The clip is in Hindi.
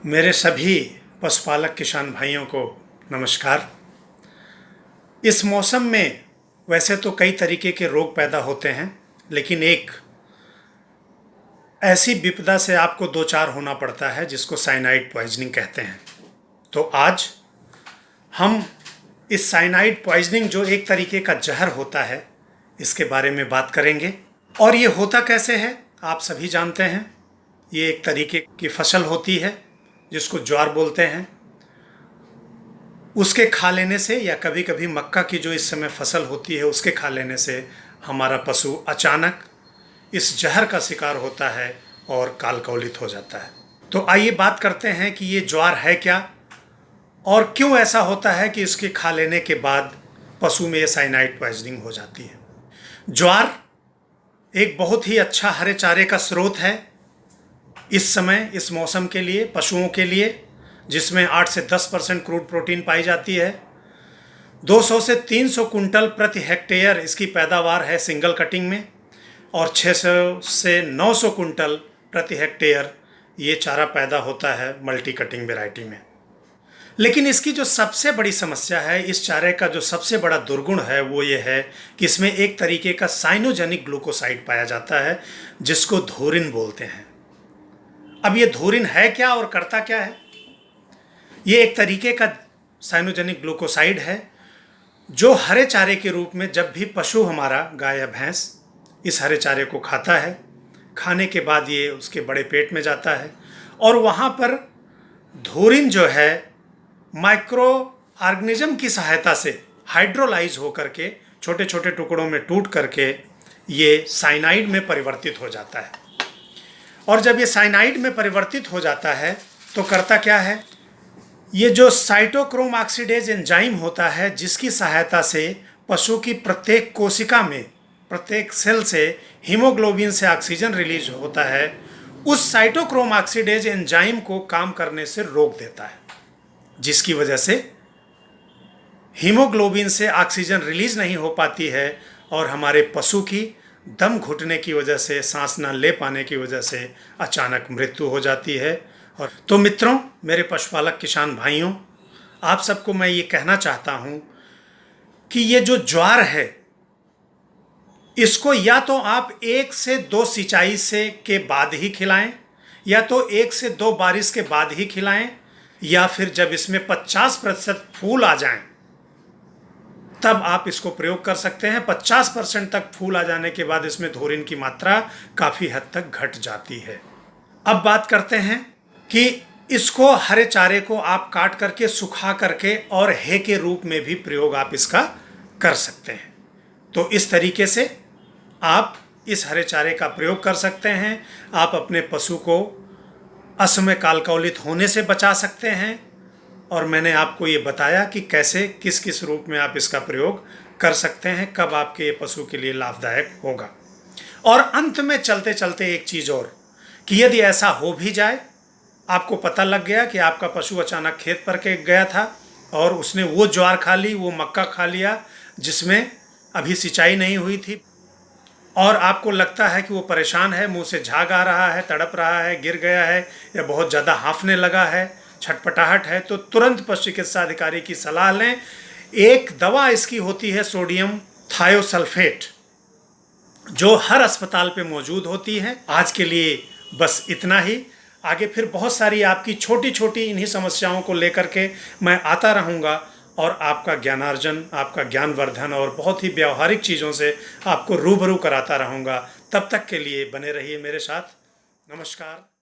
मेरे सभी पशुपालक किसान भाइयों को नमस्कार। इस मौसम में वैसे तो कई तरीके के रोग पैदा होते हैं, लेकिन एक ऐसी विपदा से आपको दो चार होना पड़ता है जिसको साइनाइड पॉइजनिंग कहते हैं। तो आज हम इस साइनाइड पॉइजनिंग, जो एक तरीके का जहर होता है, इसके बारे में बात करेंगे। और ये होता कैसे है आप सभी जानते हैं। ये एक तरीके की फसल होती है जिसको ज्वार बोलते हैं। उसके खा लेने से या कभी कभी मक्का की जो इस समय फसल होती है उसके खा लेने से हमारा पशु अचानक इस जहर का शिकार होता है और काल कवलित हो जाता है। तो आइए बात करते हैं कि ये ज्वार है क्या और क्यों ऐसा होता है कि इसके खा लेने के बाद पशु में ये साइनाइड पॉइजनिंग हो जाती है। ज्वार एक बहुत ही अच्छा हरे चारे का स्रोत है इस समय, इस मौसम के लिए, पशुओं के लिए, जिसमें 8 से 10% क्रूड प्रोटीन पाई जाती है। 200 से 300 कुंटल प्रति हेक्टेयर इसकी पैदावार है सिंगल कटिंग में, और 600 से 900 कुंटल प्रति हेक्टेयर ये चारा पैदा होता है मल्टी कटिंग वैरायटी में। लेकिन इसकी जो सबसे बड़ी समस्या है, इस चारे का जो सबसे बड़ा दुर्गुण है, वो ये है कि इसमें एक तरीके का साइनोजेनिक ग्लूकोसाइड पाया जाता है जिसको धूरिन बोलते हैं। अब ये धूरिन है क्या और करता क्या है? ये एक तरीके का साइनोजेनिक ग्लूकोसाइड है जो हरे चारे के रूप में, जब भी पशु हमारा गाय या भैंस इस हरे चारे को खाता है, खाने के बाद ये उसके बड़े पेट में जाता है और वहाँ पर धूरिन जो है माइक्रो ऑर्गेनिज्म की सहायता से हाइड्रोलाइज होकर के छोटे छोटे टुकड़ों में टूट करके ये साइनाइड में परिवर्तित हो जाता है। और जब ये साइनाइड में परिवर्तित हो जाता है तो करता क्या है, ये जो साइटोक्रोम ऑक्सीडेज एंजाइम होता है जिसकी सहायता से पशु की प्रत्येक कोशिका में, प्रत्येक सेल से हीमोग्लोबिन से ऑक्सीजन रिलीज होता है, उस साइटोक्रोम ऑक्सीडेज एंजाइम को काम करने से रोक देता है, जिसकी वजह से हीमोग्लोबिन से ऑक्सीजन रिलीज नहीं हो पाती है और हमारे पशु की दम घुटने की वजह से, सांस न ले पाने की वजह से अचानक मृत्यु हो जाती है। और तो मित्रों, मेरे पशुपालक किसान भाइयों, आप सबको मैं ये कहना चाहता हूँ कि ये जो ज्वार है, इसको या तो आप 1 से 2 सिंचाई से के बाद ही खिलाएं, या तो 1 से 2 बारिश के बाद ही खिलाएं, या फिर जब इसमें 50% फूल आ जाएं तब आप इसको प्रयोग कर सकते हैं। 50% तक फूल आ जाने के बाद इसमें धूरिन की मात्रा काफ़ी हद तक घट जाती है। अब बात करते हैं कि इसको, हरे चारे को आप काट करके, सुखा करके और है के रूप में भी प्रयोग आप इसका कर सकते हैं। तो इस तरीके से आप इस हरे चारे का प्रयोग कर सकते हैं। आप अपने पशु को असमय काल कवलित होने से बचा सकते हैं। और मैंने आपको ये बताया कि कैसे, किस किस रूप में आप इसका प्रयोग कर सकते हैं, कब आपके ये पशु के लिए लाभदायक होगा। और अंत में चलते चलते एक चीज़ और, कि यदि ऐसा हो भी जाए, आपको पता लग गया कि आपका पशु अचानक खेत पर के गया था और उसने वो ज्वार खा ली, वो मक्का खा लिया जिसमें अभी सिंचाई नहीं हुई थी, और आपको लगता है कि वो परेशान है, मुंह से झाग आ रहा है, तड़प रहा है, गिर गया है या बहुत ज़्यादा हाँफने लगा है, छटपटाहट है, तो तुरंत पशु चिकित्सा अधिकारी की सलाह लें। एक दवा इसकी होती है सोडियम थायोसल्फेट, जो हर अस्पताल पे मौजूद होती है। आज के लिए बस इतना ही। आगे फिर बहुत सारी आपकी छोटी छोटी इन्हीं समस्याओं को लेकर के मैं आता रहूँगा और आपका ज्ञानार्जन, आपका ज्ञानवर्धन और बहुत ही व्यावहारिक चीज़ों से आपको रूबरू कराता रहूँगा। तब तक के लिए बने रहिए मेरे साथ। नमस्कार।